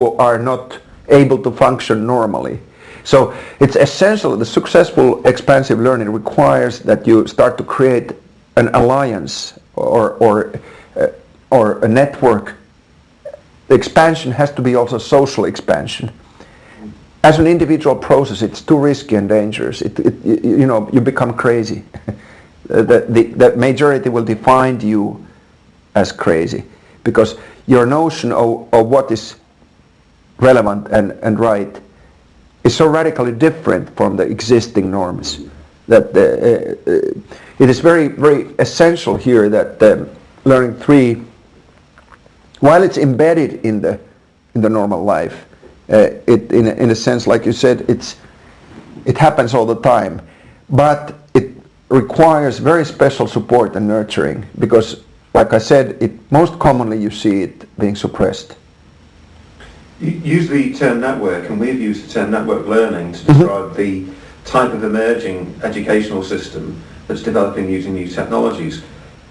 who are not able to function normally. So it's essential, the successful expansive learning requires that you start to create an alliance or a network. The expansion has to be also social expansion. As an individual process, it's too risky and dangerous. You become crazy. The majority will define you as crazy because your notion of what is relevant and right is so radically different from the existing norms that it is very, very essential here that learning 3, while it's embedded in the normal life, in a sense, like you said, it happens all the time, but it requires very special support and nurturing because, like I said, most commonly you see it being suppressed. You use the term network, and we've used the term network learning to describe the type of emerging educational system that's developing using new technologies.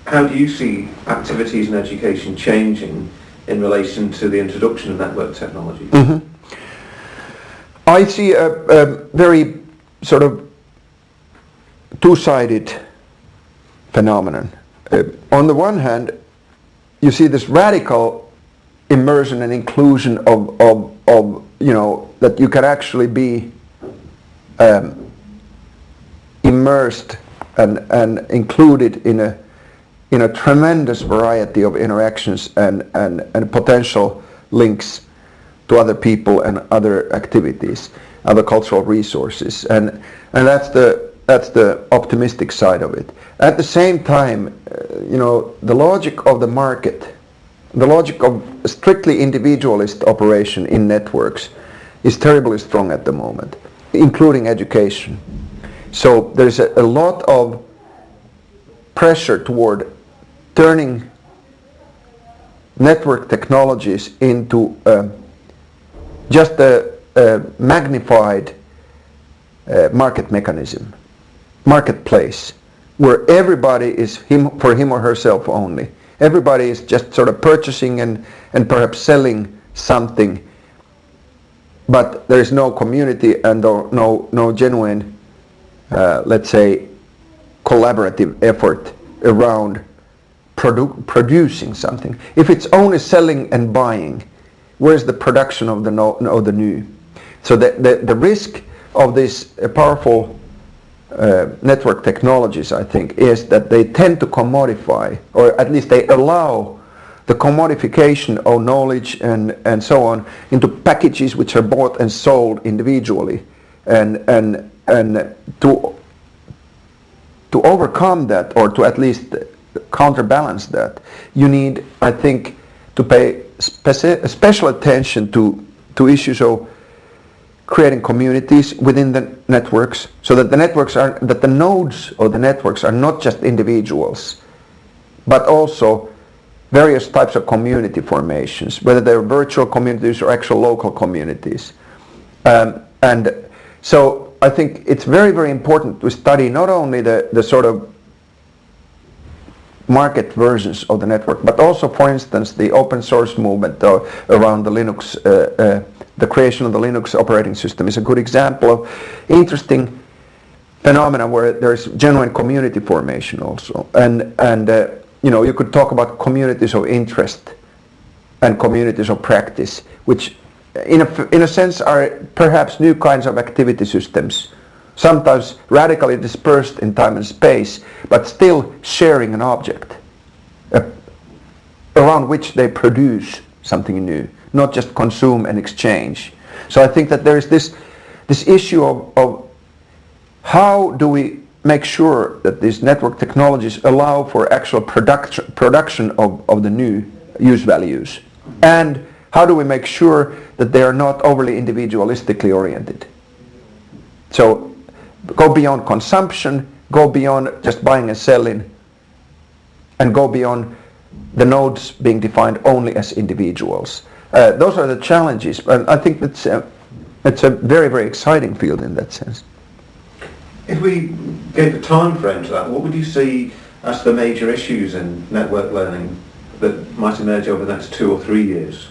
How do you see activities in education changing in relation to the introduction of network technology? I see a very sort of two-sided phenomenon. On the one hand, you see this radical immersion and inclusion of that you can actually be immersed and included in a tremendous variety of interactions and potential links to other people and other activities, other cultural resources, and that's the optimistic side of it. At the same time, the logic of the market, the logic of a strictly individualist operation in networks is terribly strong at the moment, including education. So there's a lot of pressure toward turning network technologies into just a magnified market mechanism, marketplace, where everybody is for him or herself only. Everybody is just sort of purchasing and perhaps selling something, but there is no community and no genuine, let's say, collaborative effort around producing something. If it's only selling and buying, where's the production of the new? So the risk of these powerful network technologies, I think, is that they tend to commodify, or at least they allow the commodification of knowledge and so on into packages which are bought and sold individually, and to overcome that, or to at least counterbalance that, you need, I think, to pay special attention to issues of creating communities within the networks, so that the nodes of the networks are not just individuals, but also various types of community formations, whether they're virtual communities or actual local communities. And so I think it's very, very important to study not only the sort of market versions of the network, but also, for instance, the open source movement around the Linux, the creation of the Linux operating system is a good example of interesting phenomena where there's genuine community formation also. And you could talk about communities of interest and communities of practice, which in a sense are perhaps new kinds of activity systems, sometimes radically dispersed in time and space, but still sharing an object around which they produce something new, not just consume and exchange. So I think that there is this issue of how do we make sure that these network technologies allow for actual production of the new use values, and how do we make sure that they are not overly individualistically oriented. So go beyond consumption, go beyond just buying and selling, and go beyond the nodes being defined only as individuals. Those are the challenges, and I think it's a very, very exciting field in that sense. If we gave a time frame to that, what would you see as the major issues in network learning that might emerge over the next 2 or 3 years?